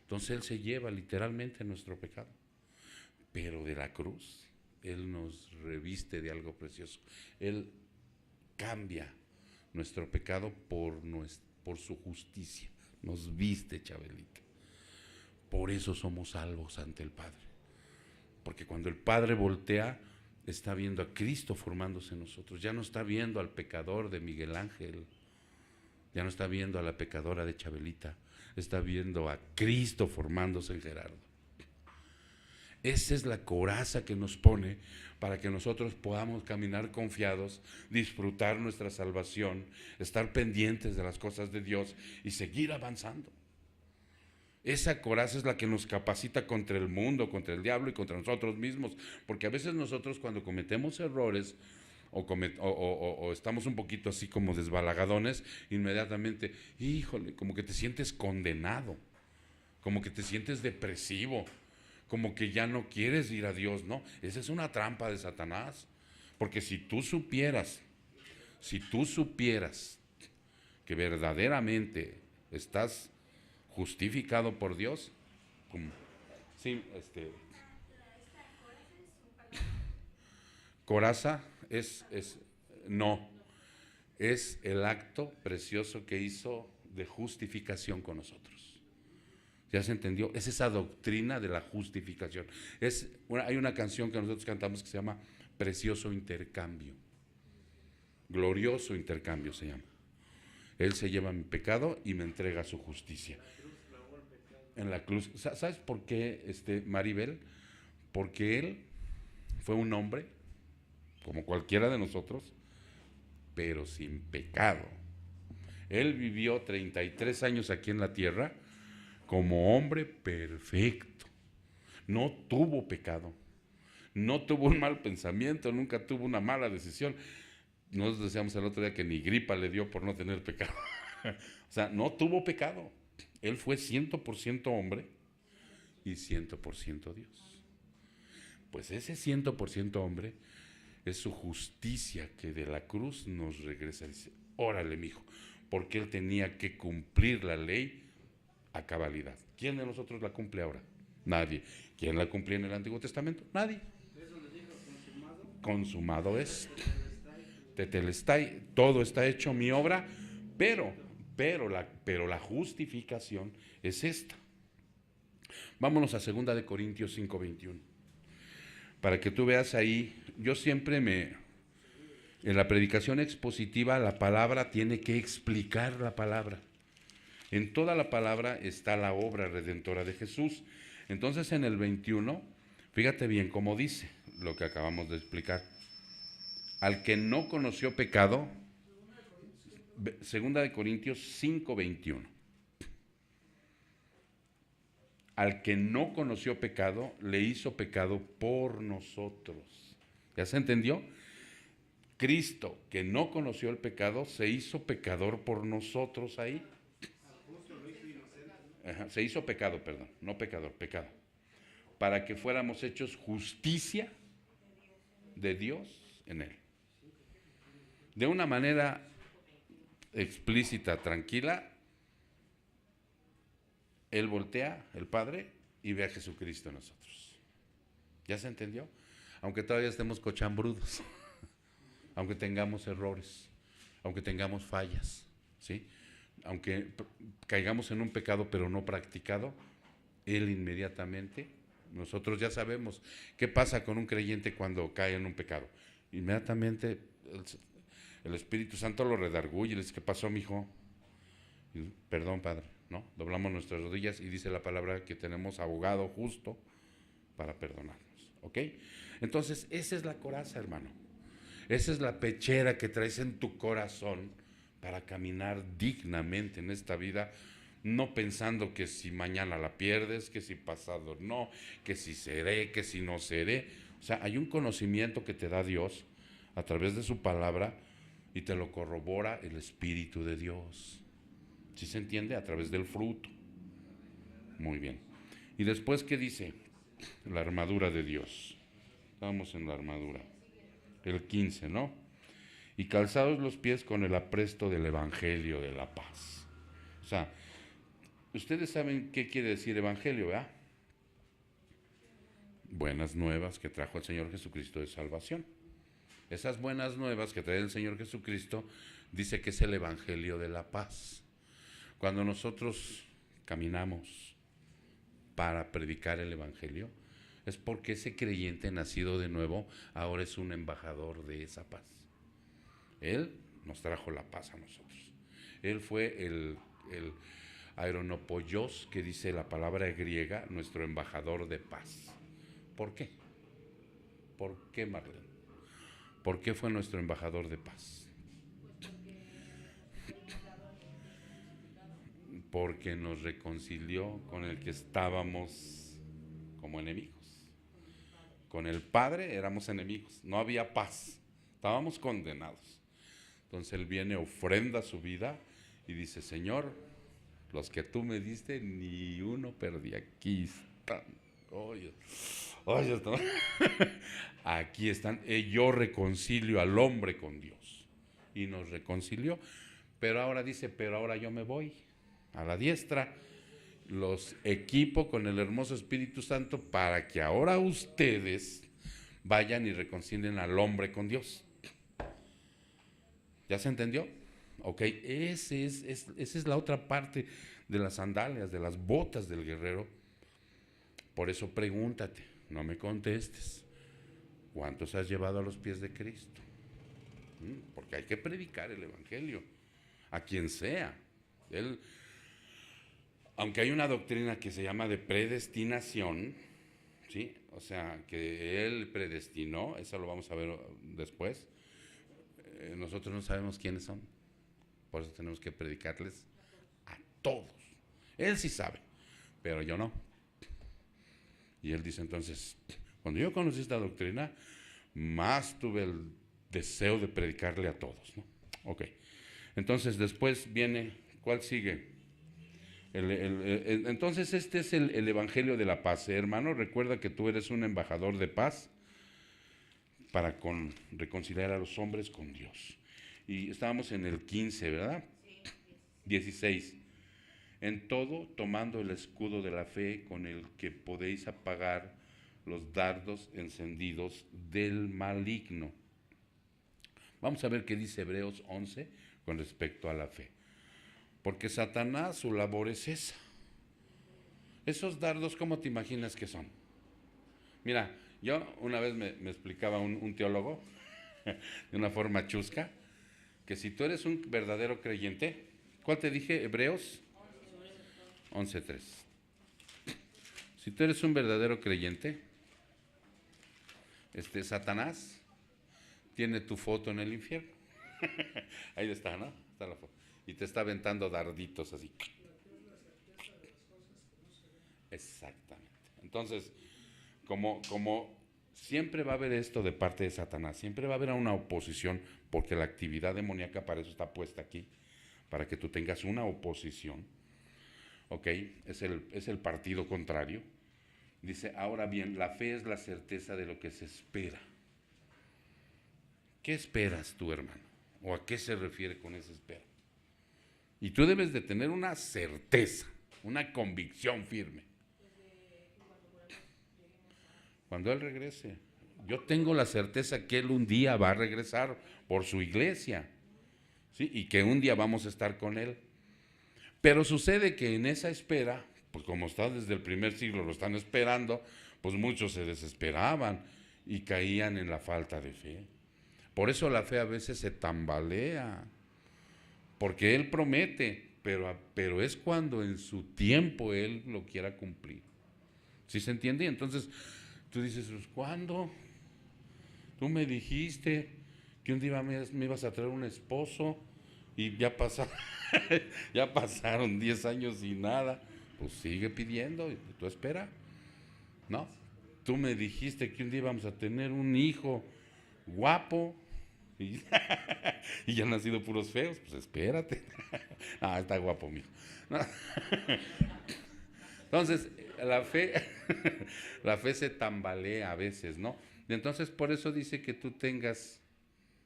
Entonces Él se lleva literalmente nuestro pecado. Pero de la cruz, Él nos reviste de algo precioso. Él cambia nuestro pecado por su justicia. Nos viste, Chabelita. Por eso somos salvos ante el Padre. Porque cuando el Padre voltea, está viendo a Cristo formándose en nosotros. Ya no está viendo al pecador de Miguel Ángel. Ya no está viendo a la pecadora de Chabelita. Está viendo a Cristo formándose en Gerardo. Esa es la coraza que nos pone para que nosotros podamos caminar confiados, disfrutar nuestra salvación, estar pendientes de las cosas de Dios y seguir avanzando. Esa coraza es la que nos capacita contra el mundo, contra el diablo y contra nosotros mismos, porque a veces nosotros cuando cometemos errores o estamos un poquito así como desbalagadones, inmediatamente, híjole, como que te sientes condenado, como que te sientes depresivo, como que ya no quieres ir a Dios, ¿no? Esa es una trampa de Satanás, porque si tú supieras que verdaderamente estás justificado por Dios, sí, coraza no, es el acto precioso que hizo de justificación con nosotros. ¿Ya se entendió? Es esa doctrina de la justificación. Hay una canción que nosotros cantamos que se llama Precioso Intercambio. Glorioso intercambio se llama. Él se lleva mi pecado y me entrega su justicia. En la cruz. ¿Sabes por qué, Maribel? Porque Él fue un hombre, como cualquiera de nosotros, pero sin pecado. Él vivió 33 años aquí en la tierra como hombre perfecto. No tuvo pecado, no tuvo un mal pensamiento, nunca tuvo una mala decisión. Nosotros decíamos el otro día que ni gripa le dio por no tener pecado. O sea, no tuvo pecado. Él fue 100% hombre y 100% Dios. Pues ese 100% hombre es su justicia que de la cruz nos regresa. Dice, órale, mijo, porque él tenía que cumplir la ley a cabalidad. ¿Quién de nosotros la cumple ahora? Nadie. ¿Quién la cumplía en el Antiguo Testamento? Nadie. Consumado es. Tetelestai, todo está hecho, mi obra, pero la justificación es esta. Vámonos a 2 de Corintios 5:21. Para que tú veas ahí, yo siempre en la predicación expositiva, la palabra tiene que explicar la palabra. En toda la palabra está la obra redentora de Jesús. Entonces en el 21, fíjate bien cómo dice lo que acabamos de explicar. Al que no conoció pecado, 2 de Corintios 5:21. Al que no conoció pecado, le hizo pecado por nosotros. ¿Ya se entendió? Cristo, que no conoció el pecado, se hizo pecador por nosotros ahí. Ajá, se hizo pecado, perdón, no pecador, pecado. Para que fuéramos hechos justicia de Dios en él. De una manera explícita, tranquila, él voltea, el Padre, y ve a Jesucristo en nosotros. ¿Ya se entendió? Aunque todavía estemos cochambrudos, aunque tengamos errores, aunque tengamos fallas, ¿sí? Aunque caigamos en un pecado pero no practicado, Él inmediatamente, nosotros ya sabemos qué pasa con un creyente cuando cae en un pecado. Inmediatamente el Espíritu Santo lo redarguye y le dice, ¿qué pasó, mijo? Perdón, Padre, ¿no? Doblamos nuestras rodillas y dice la palabra que tenemos abogado justo para perdonarnos, ¿ok? Entonces, esa es la coraza, hermano. Esa es la pechera que traes en tu corazón para caminar dignamente en esta vida, no pensando que si mañana la pierdes, que si pasado no, que si seré, que si no seré. O sea, hay un conocimiento que te da Dios a través de su palabra y te lo corrobora el Espíritu de Dios. ¿Sí se entiende? A través del fruto. Muy bien. Y después, ¿qué dice? La armadura de Dios. Vamos en la armadura. El 15, ¿no? Y calzados los pies con el apresto del Evangelio de la paz. O sea, ustedes saben qué quiere decir Evangelio, ¿verdad? buenas nuevas que trajo el Señor Jesucristo de salvación. Esas buenas nuevas que trae el Señor Jesucristo dice que es el Evangelio de la paz. Cuando nosotros caminamos para predicar el Evangelio, es porque ese creyente nacido de nuevo ahora es un embajador de esa paz. Él nos trajo la paz a nosotros. Él fue el aeronopoios, que dice la palabra griega, nuestro embajador de paz. ¿Por qué? ¿Por qué, Marlene? ¿Por qué fue nuestro embajador de paz? Porque nos reconcilió con el que estábamos como enemigos. Con el Padre éramos enemigos, no había paz, estábamos condenados. Entonces Él viene, ofrenda su vida y dice: Señor, los que tú me diste, ni uno perdí. Aquí están. Oye, oye, aquí están. Yo reconcilio al hombre con Dios. Y nos reconcilió. Pero ahora dice: pero ahora yo me voy a la diestra. Los equipo con el hermoso Espíritu Santo para que ahora ustedes vayan y reconcilien al hombre con Dios. ¿Ya se entendió? Ok, esa es la otra parte de las sandalias, de las botas del guerrero. Por eso pregúntate, no me contestes, ¿cuántos has llevado a los pies de Cristo? Porque hay que predicar el Evangelio, a quien sea. Aunque hay una doctrina que se llama de predestinación, ¿sí? O sea, que Él predestinó, eso lo vamos a ver después. Nosotros no sabemos quiénes son, por eso tenemos que predicarles a todos. Él sí sabe, pero yo no. Y Él dice entonces: cuando yo conocí esta doctrina, más tuve el deseo de predicarle a todos, ¿no? Ok, entonces después viene, ¿cuál sigue? Entonces este es el Evangelio de la paz. Hermano, recuerda que tú eres un embajador de paz para reconciliar a los hombres con Dios. Y estábamos en el 15, ¿verdad? 16. En todo, tomando el escudo de la fe, con el que podéis apagar los dardos encendidos del maligno. Vamos a ver qué dice Hebreos 11 con respecto a la fe. Porque Satanás, su labor es esa. Esos dardos, ¿cómo te imaginas que son? Mira, yo una vez me explicaba un teólogo, de una forma chusca, que si tú eres un verdadero creyente, ¿cuál te dije? Hebreos 11:3. Si tú eres un verdadero creyente, Satanás tiene tu foto en el infierno. Ahí está, ¿no? Está la foto. Y te está aventando darditos así. Exactamente. Entonces, como siempre va a haber esto de parte de Satanás, siempre va a haber una oposición, porque la actividad demoníaca para eso está puesta aquí, para que tú tengas una oposición. ¿Ok? Es el partido contrario. Dice: ahora bien, la fe es la certeza de lo que se espera. ¿Qué esperas tú, hermano? ¿O a qué se refiere con esa espera? Y tú debes de tener una certeza, una convicción firme. Cuando Él regrese. Yo tengo la certeza que Él un día va a regresar por su iglesia, ¿sí? Y que un día vamos a estar con Él. Pero sucede que en esa espera, pues como está desde el primer siglo, lo están esperando, pues muchos se desesperaban y caían en la falta de fe. Por eso la fe a veces se tambalea, porque Él promete, pero es cuando en su tiempo Él lo quiera cumplir. ¿Sí se entiende? Entonces tú dices: pues, ¿cuándo? Tú me dijiste que un día me ibas a traer un esposo y ya pasaron 10 años y nada. Pues sigue pidiendo y tú espera, ¿no? Tú me dijiste que un día íbamos a tener un hijo guapo y, y ya han nacido puros feos. Pues espérate. Ah, está guapo, mijo. ¿No? Entonces, la fe se tambalea a veces, ¿no? Entonces, por eso dice que tú tengas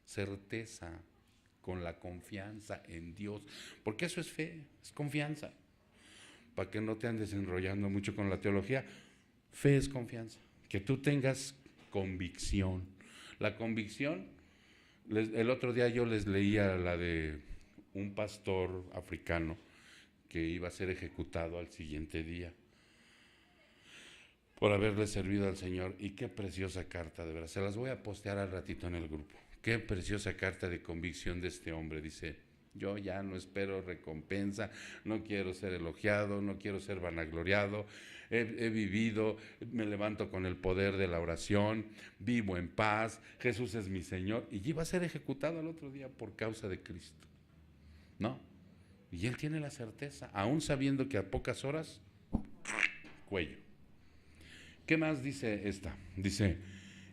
certeza con la confianza en Dios, porque eso es fe, es confianza. Para que no te andes enrollando mucho con la teología, fe es confianza. que tú tengas convicción. La convicción, el otro día yo les leía la de un pastor africano que iba a ser ejecutado al siguiente día por haberle servido al Señor. Y qué preciosa carta, de verdad. Se las voy a postear al ratito en el grupo. Qué preciosa carta de convicción de este hombre. Dice: yo ya no espero recompensa, no quiero ser elogiado, no quiero ser vanagloriado. He vivido, me levanto con el poder de la oración, vivo en paz, Jesús es mi Señor. Y iba a ser ejecutado el otro día por causa de Cristo, ¿no? Y él tiene la certeza, aún sabiendo que a pocas horas, cuello. ¿Qué más dice esta? Dice: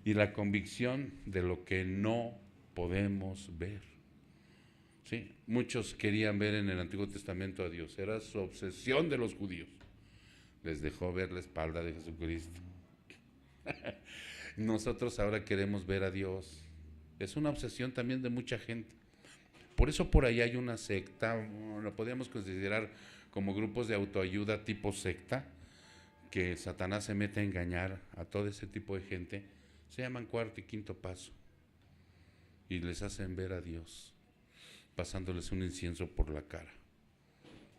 y la convicción de lo que no podemos ver. ¿Sí? Muchos querían ver en el Antiguo Testamento a Dios, era su obsesión de los judíos. Les dejó ver la espalda de Jesucristo. Nosotros ahora queremos ver a Dios. Es una obsesión también de mucha gente. Por eso por ahí hay una secta, lo podríamos considerar como grupos de autoayuda tipo secta, que Satanás se mete a engañar a todo ese tipo de gente. Se llaman cuarto y quinto paso. Y les hacen ver a Dios, pasándoles un incienso por la cara.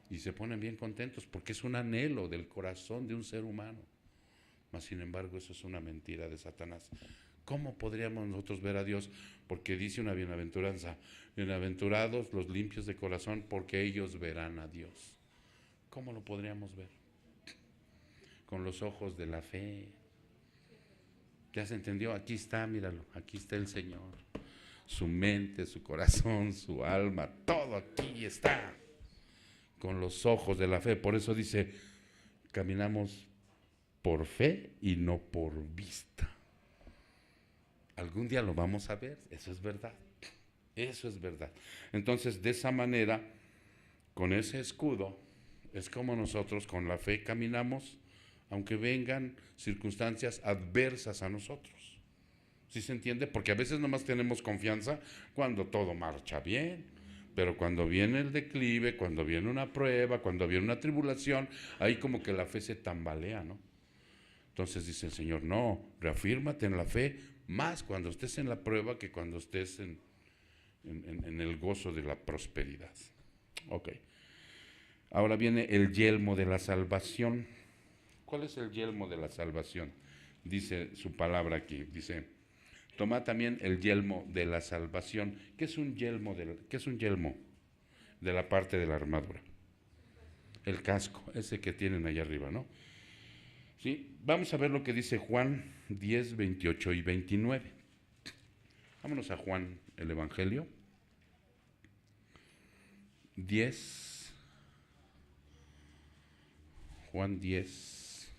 Y se ponen bien contentos porque es un anhelo del corazón de un ser humano. Mas sin embargo, eso es una mentira de Satanás. ¿Cómo podríamos nosotros ver a Dios? Porque dice una bienaventuranza: bienaventurados los limpios de corazón, porque ellos verán a Dios. ¿Cómo lo podríamos ver? Con los ojos de la fe. ¿Ya se entendió? Aquí está, míralo, aquí está el Señor. Su mente, su corazón, su alma, todo aquí está. Con los ojos de la fe. Por eso dice: caminamos por fe y no por vista. Algún día lo vamos a ver, eso es verdad. Eso es verdad. Entonces, de esa manera, con ese escudo, es como nosotros con la fe caminamos, aunque vengan circunstancias adversas a nosotros. ¿Sí se entiende? Porque a veces nomás tenemos confianza cuando todo marcha bien, pero cuando viene el declive, cuando viene una prueba, cuando viene una tribulación, ahí como que la fe se tambalea, ¿no? Entonces dice el Señor: no, reafírmate en la fe, más cuando estés en la prueba que cuando estés en el gozo de la prosperidad. Ok. Ahora viene el yelmo de la salvación. ¿Cuál es el yelmo de la salvación? Dice su palabra aquí, dice: toma también el yelmo de la salvación. ¿Qué es un yelmo de la parte de la armadura? El casco, ese que tienen allá arriba, ¿no? ¿Sí? Vamos a ver lo que dice Juan 10, 28 y 29. Vámonos a Juan, el Evangelio. 10, Juan 10,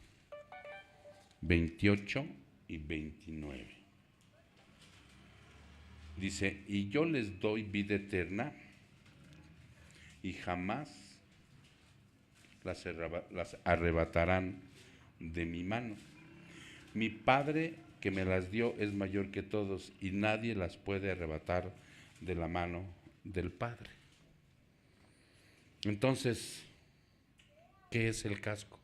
28 y 29. Dice: y yo les doy vida eterna y jamás las arrebatarán de mi mano. Mi Padre que me las dio es mayor que todos y nadie las puede arrebatar de la mano del Padre. Entonces, ¿qué es el casco?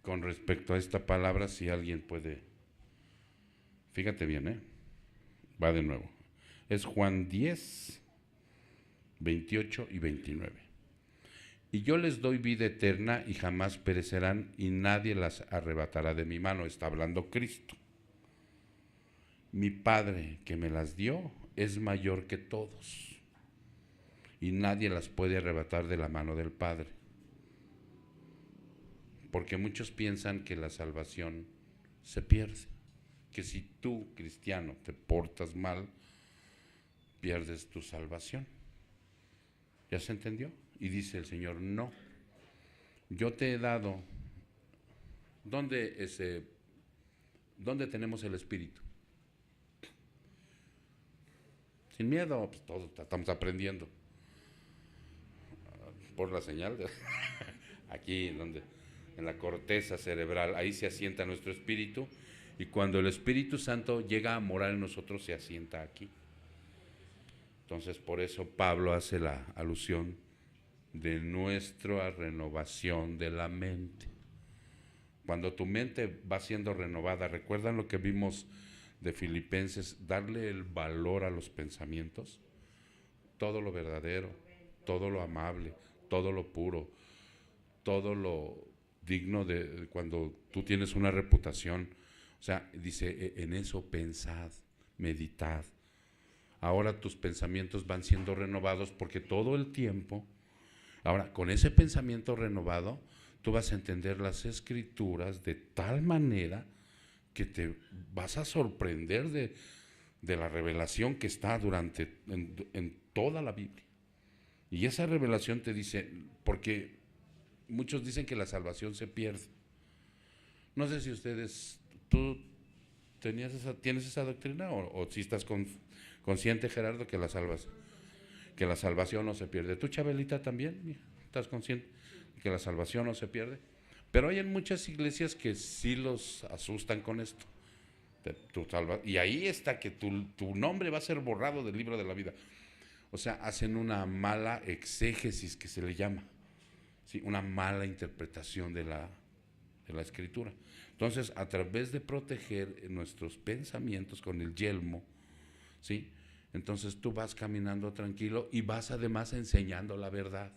Con respecto a esta palabra, si alguien puede, fíjate bien, va de nuevo. Es Juan 10, 28 y 29. Y yo les doy vida eterna y jamás perecerán y nadie las arrebatará de mi mano. Está hablando Cristo. Mi Padre que me las dio es mayor que todos y nadie las puede arrebatar de la mano del Padre. Porque muchos piensan que la salvación se pierde, que si tú, cristiano, te portas mal, pierdes tu salvación. ¿Ya se entendió? Y dice el Señor: no, yo te he dado. ¿Dónde tenemos el Espíritu? Sin miedo, pues todos estamos aprendiendo. Por la señal de aquí en la corteza cerebral, ahí se asienta nuestro espíritu, y cuando el Espíritu Santo llega a morar en nosotros, se asienta aquí. Entonces, por eso Pablo hace la alusión de nuestra renovación de la mente. Cuando tu mente va siendo renovada, ¿recuerdan lo que vimos de Filipenses? Darle el valor a los pensamientos, todo lo verdadero, todo lo amable, todo lo puro, todo lo digno de cuando tú tienes una reputación. O sea, dice, en eso pensad, meditad. Ahora tus pensamientos van siendo renovados porque todo el tiempo, ahora con ese pensamiento renovado, tú vas a entender las escrituras de tal manera que te vas a sorprender de la revelación que está en toda la Biblia. Y esa revelación te dice, porque muchos dicen que la salvación se pierde. No sé si tú tienes esa doctrina o si estás consciente, Gerardo, que que la salvación no se pierde. ¿Tú, Chabelita, también estás consciente que la salvación no se pierde? Pero hay en muchas iglesias que sí los asustan con esto. Y ahí está que tu nombre va a ser borrado del libro de la vida. O sea, hacen una mala exégesis que se le llama, ¿sí? Una mala interpretación de la escritura. Entonces, a través de proteger nuestros pensamientos con el yelmo, ¿sí? Entonces tú vas caminando tranquilo y vas además enseñando la verdad.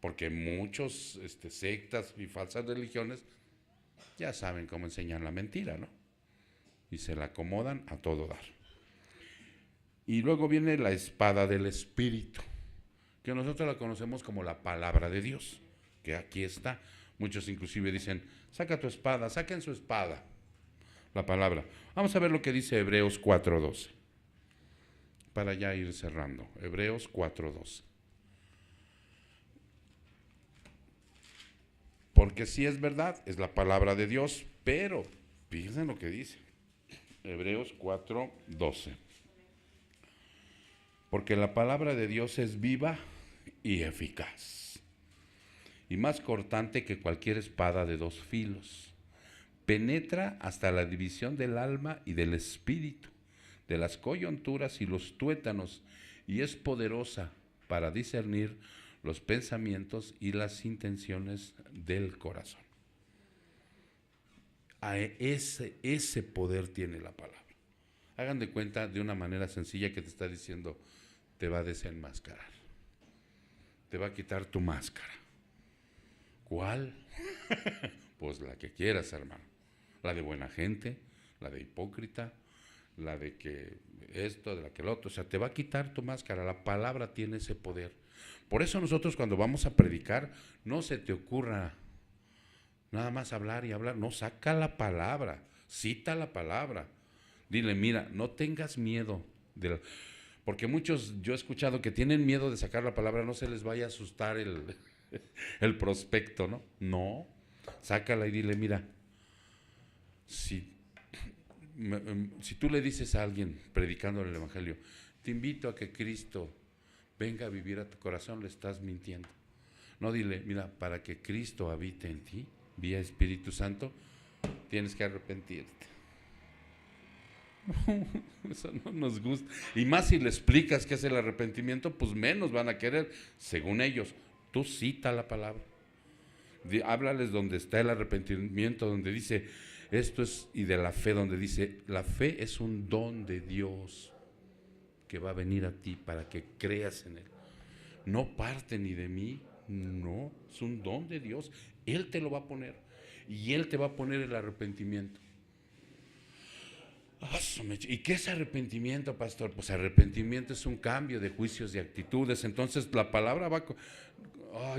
Porque muchos sectas y falsas religiones ya saben cómo enseñan la mentira, ¿no? Y se la acomodan a todo dar. Y luego viene la espada del Espíritu, que nosotros la conocemos como la palabra de Dios, que aquí está. Muchos inclusive dicen, saca tu espada, saquen su espada, la palabra. Vamos a ver lo que dice Hebreos 4:12, para ya ir cerrando. Hebreos 4:12. Porque si es verdad, es la palabra de Dios, pero fíjense lo que dice. Hebreos 4:12. Porque la palabra de Dios es viva y eficaz, y más cortante que cualquier espada de dos filos. Penetra hasta la división del alma y del espíritu, de las coyunturas y los tuétanos, y es poderosa para discernir los pensamientos y las intenciones del corazón. Ese poder tiene la palabra. Hagan de cuenta de una manera sencilla que te está diciendo, te va a desenmascarar, te va a quitar tu máscara. ¿Cuál? Pues la que quieras, hermano. La de buena gente, la de hipócrita, la de que esto, de la que el otro. O sea, te va a quitar tu máscara. La palabra tiene ese poder. Por eso nosotros cuando vamos a predicar, no se te ocurra nada más hablar y hablar. No, saca la palabra, cita la palabra. Dile, mira, no tengas miedo. Porque muchos, yo he escuchado que tienen miedo de sacar la palabra, no se les vaya a asustar el prospecto, ¿no? No, sácala y dile, mira, si tú le dices a alguien predicando el Evangelio, te invito a que Cristo venga a vivir a tu corazón, le estás mintiendo. No, dile, mira, para que Cristo habite en ti, vía Espíritu Santo, tienes que arrepentirte. Eso no nos gusta. Y más si le explicas qué es el arrepentimiento, pues menos van a querer, según ellos. Tú cita la palabra. Háblales donde está el arrepentimiento, donde dice esto es, y de la fe, donde dice la fe es un don de Dios que va a venir a ti para que creas en él. No parte ni de mí, no, es un don de Dios. Él te lo va a poner y él te va a poner el arrepentimiento. ¿Y qué es arrepentimiento, pastor? Pues arrepentimiento es un cambio de juicios y actitudes. Entonces la palabra va...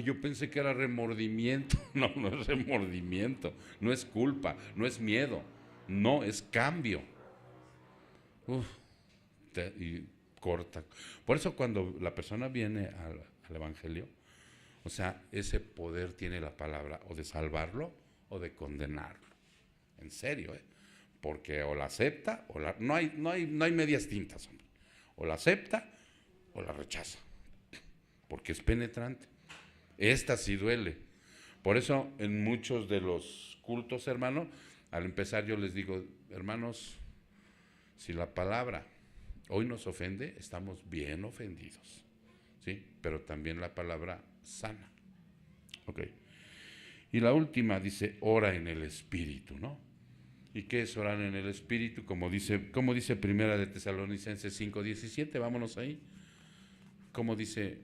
yo pensé que era remordimiento. No, no es remordimiento, no es culpa, no es miedo, no, es cambio. Y corta. Por eso cuando la persona viene al Evangelio, o sea, ese poder tiene la palabra o de salvarlo o de condenarlo. En serio, porque o la acepta o no hay medias tintas, hombre. O la acepta o la rechaza, porque es penetrante. Esta sí duele. Por eso en muchos de los cultos, hermano, al empezar yo les digo, hermanos, si la palabra hoy nos ofende, estamos bien ofendidos, ¿sí? Pero también la palabra sana. Ok. Y la última dice, ora en el Espíritu, ¿no? ¿Y qué es orar en el Espíritu? Como dice Primera de Tesalonicenses 5:17, vámonos ahí. Como dice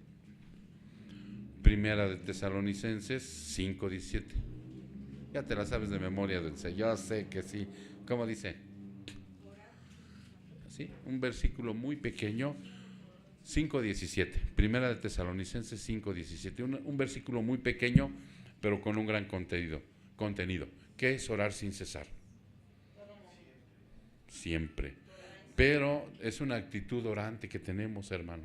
Primera de Tesalonicenses 5:17. Ya te la sabes de memoria, Dulce. Yo sé que sí. ¿Cómo dice? ¿Sí? Un versículo muy pequeño. 5:17. Primera de Tesalonicenses 5:17. Un versículo muy pequeño, pero con un gran contenido. ¿Qué es orar sin cesar? Siempre. Pero es una actitud orante que tenemos, hermano.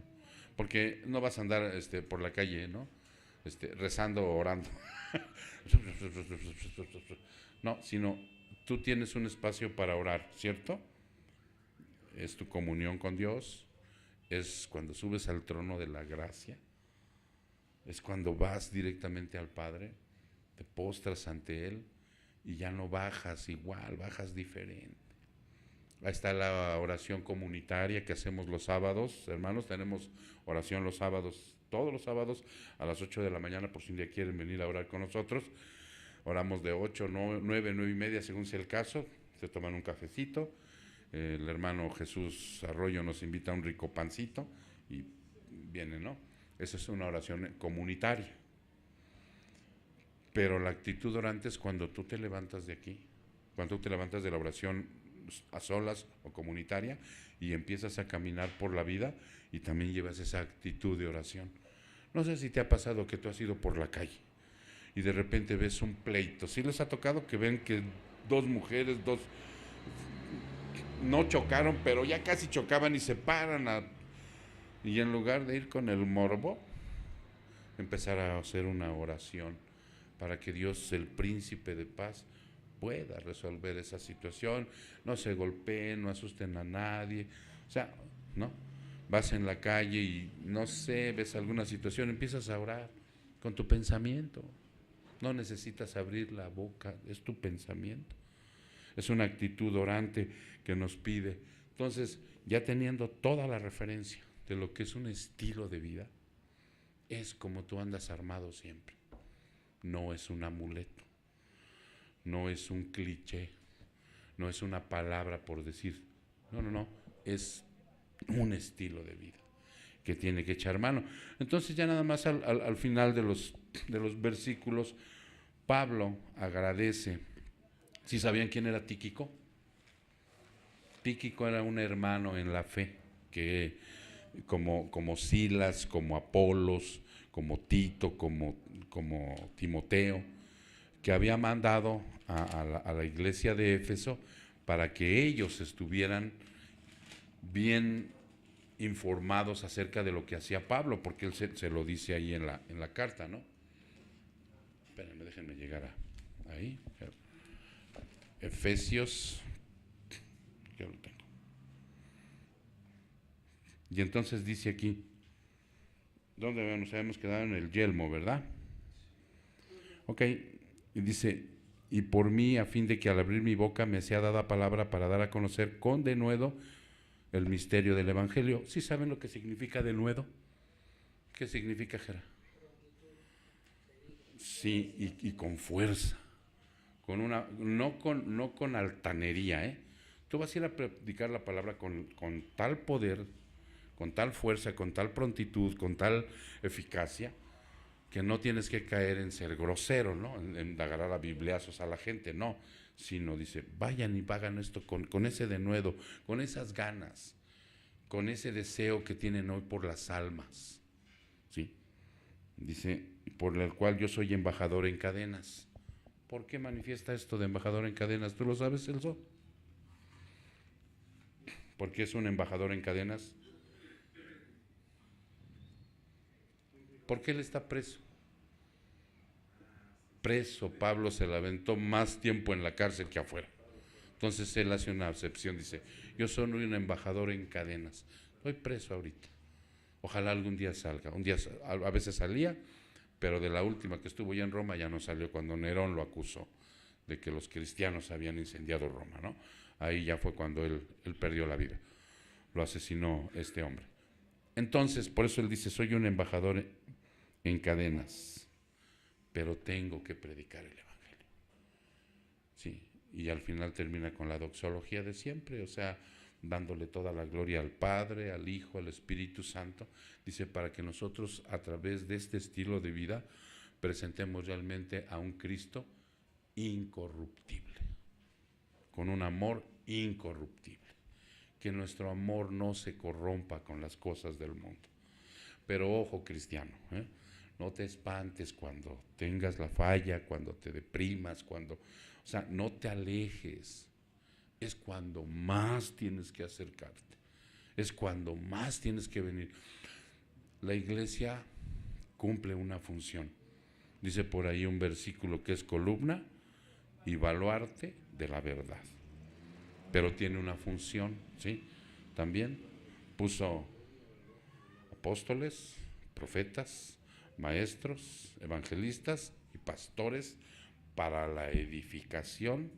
Porque no vas a andar por la calle, ¿no? Rezando o orando. No, sino tú tienes un espacio para orar, ¿cierto? Es tu comunión con Dios, es cuando subes al trono de la gracia, es cuando vas directamente al Padre, te postras ante Él y ya no bajas igual, bajas diferente. Ahí está la oración comunitaria que hacemos los sábados, hermanos, tenemos oración los sábados, todos los sábados a las 8 de la mañana, por si un día quieren venir a orar con nosotros. Oramos de 8, 9, 9 y media, según sea el caso, se toman un cafecito, el hermano Jesús Arroyo nos invita a un rico pancito y viene, ¿no? Esa es una oración comunitaria. Pero la actitud orante es cuando tú te levantas de aquí, cuando tú te levantas de la oración a solas o comunitaria y empiezas a caminar por la vida y también llevas esa actitud de oración. No sé si te ha pasado que tú has ido por la calle y de repente ves un pleito. ¿Sí les ha tocado que ven que dos mujeres, no chocaron, pero ya casi chocaban y se paran y en lugar de ir con el morbo, empezar a hacer una oración para que Dios, el príncipe de paz, pueda resolver esa situación, no se golpeen, no asusten a nadie, o sea, ¿no? Vas en la calle y no sé, ves alguna situación, empiezas a orar con tu pensamiento, no necesitas abrir la boca, es tu pensamiento, es una actitud orante que nos pide. Entonces, ya teniendo toda la referencia de lo que es un estilo de vida, es como tú andas armado siempre, no es un amuleto, no es un cliché, no es una palabra por decir, no, es un estilo de vida que tiene que echar mano. Entonces ya nada más al final de los versículos, Pablo agradece. ¿Sí sabían quién era Tíquico? Tíquico era un hermano en la fe, que como Silas, como Apolos, como Tito, como Timoteo, que había mandado a la iglesia de Éfeso para que ellos estuvieran bien informados acerca de lo que hacía Pablo, porque él se lo dice ahí en la carta, ¿no? Espérenme, déjenme llegar ahí. Efesios, ya lo tengo. Y entonces dice aquí, ¿dónde nos habíamos quedado? En el yelmo, ¿verdad? Ok, y dice, y por mí, a fin de que al abrir mi boca me sea dada palabra para dar a conocer con denuedo el misterio del Evangelio. ¿Sí saben lo que significa denuedo? ¿Qué significa, Jera? Sí, y con fuerza, no con altanería, ¿eh? Tú vas a ir a predicar la palabra con tal poder, con tal fuerza, con tal prontitud, con tal eficacia, que no tienes que caer en ser grosero, ¿no? En agarrar a bibliazos a la gente, no, sino dice, vayan y hagan esto con ese denuedo, con esas ganas, con ese deseo que tienen hoy por las almas, ¿sí? Dice, por el cual yo soy embajador en cadenas. ¿Por qué manifiesta esto de embajador en cadenas? ¿Tú lo sabes, Celso? ¿Por qué es un embajador en cadenas? Porque él está preso. Preso, Pablo se la aventó más tiempo en la cárcel que afuera. Entonces él hace una acepción, dice, yo soy un embajador en cadenas. Estoy preso ahorita. Ojalá algún día salga. Un día, a veces salía, pero de la última que estuvo ya en Roma ya no salió, cuando Nerón lo acusó de que los cristianos habían incendiado Roma, ¿no? Ahí ya fue cuando él perdió la vida. Lo asesinó este hombre. Entonces, por eso él dice, soy un embajador en cadenas. pero tengo que predicar el Evangelio. Sí, y al final termina con la doxología de siempre, o sea, dándole toda la gloria al Padre, al Hijo, al Espíritu Santo. Dice, para que nosotros a través de este estilo de vida presentemos realmente a un Cristo incorruptible, con un amor incorruptible, que nuestro amor no se corrompa con las cosas del mundo. Pero ojo, cristiano, no te espantes cuando tengas la falla, cuando te deprimas, o sea, no te alejes. Es cuando más tienes que acercarte, es cuando más tienes que venir. La iglesia cumple una función. Dice por ahí un versículo que es columna y baluarte de la verdad, pero tiene una función, ¿sí? También puso apóstoles, profetas, maestros, evangelistas y pastores para la edificación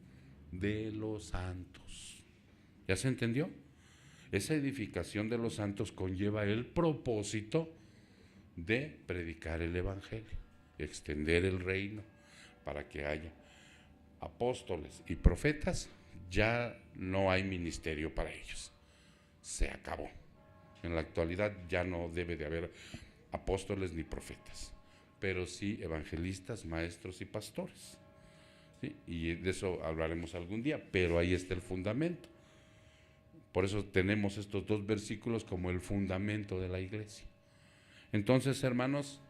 de los santos. ¿Ya se entendió? Esa edificación de los santos conlleva el propósito de predicar el Evangelio, extender el reino, para que haya apóstoles y profetas. Ya no hay ministerio para ellos, se acabó. En la actualidad ya no debe de haber apóstoles ni profetas, pero sí evangelistas, maestros y pastores. ¿Sí? Y de eso hablaremos algún día, pero ahí está el fundamento. Por eso tenemos estos dos versículos como el fundamento de la iglesia. Entonces, hermanos,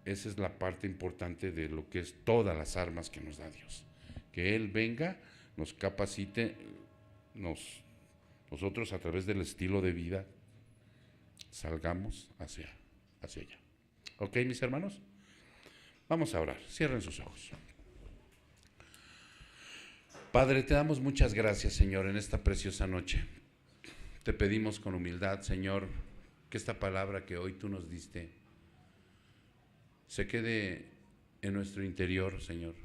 esa es la parte importante de lo que es todas las armas que nos da Dios. Que Él venga, nos capacite, nosotros a través del estilo de vida salgamos hacia allá. ¿Ok, mis hermanos? Vamos a orar. Cierren sus ojos. Padre, te damos muchas gracias, Señor, en esta preciosa noche. Te pedimos con humildad, Señor, que esta palabra que hoy tú nos diste se quede en nuestro interior, Señor.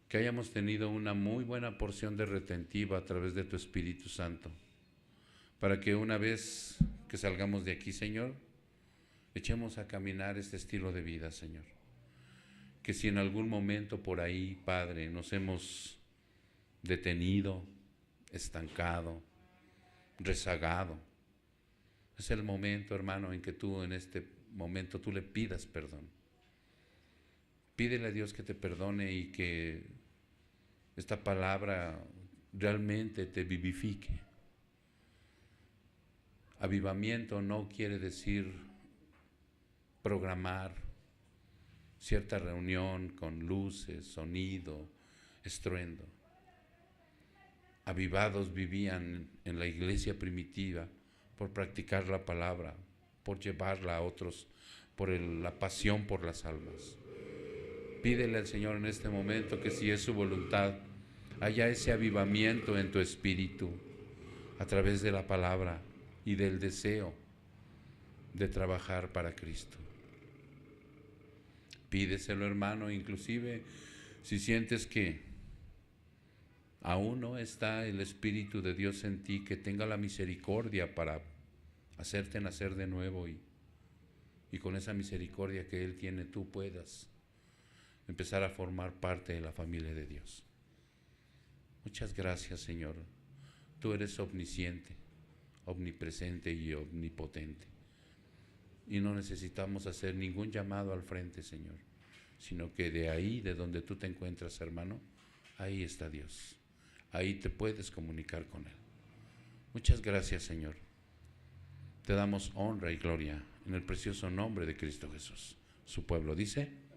Que hayamos tenido una muy buena porción de retentiva a través de tu Espíritu Santo, para que una vez que salgamos de aquí, Señor, echemos a caminar este estilo de vida, Señor. Que si en algún momento por ahí, Padre, nos hemos detenido, estancado, rezagado, es el momento, hermano, en que tú en este momento tú le pidas perdón. Pídele a Dios que te perdone y que esta palabra realmente te vivifique. Avivamiento no quiere decir programar cierta reunión con luces, sonido, estruendo. Avivados vivían en la iglesia primitiva por practicar la palabra, por llevarla a otros, por la pasión por las almas. Pídele al Señor en este momento que, si es su voluntad, haya ese avivamiento en tu espíritu a través de la palabra y del deseo de trabajar para Cristo. Pídeselo, hermano, inclusive si sientes que aún no está el Espíritu de Dios en ti, que tenga la misericordia para hacerte nacer de nuevo y con esa misericordia que Él tiene, tú puedas empezar a formar parte de la familia de Dios. Muchas gracias, Señor. Tú eres omnisciente, omnipresente y omnipotente. Y no necesitamos hacer ningún llamado al frente, Señor, sino que de ahí, de donde tú te encuentras, hermano, ahí está Dios. Ahí te puedes comunicar con Él. Muchas gracias, Señor. Te damos honra y gloria en el precioso nombre de Cristo Jesús. Su pueblo dice...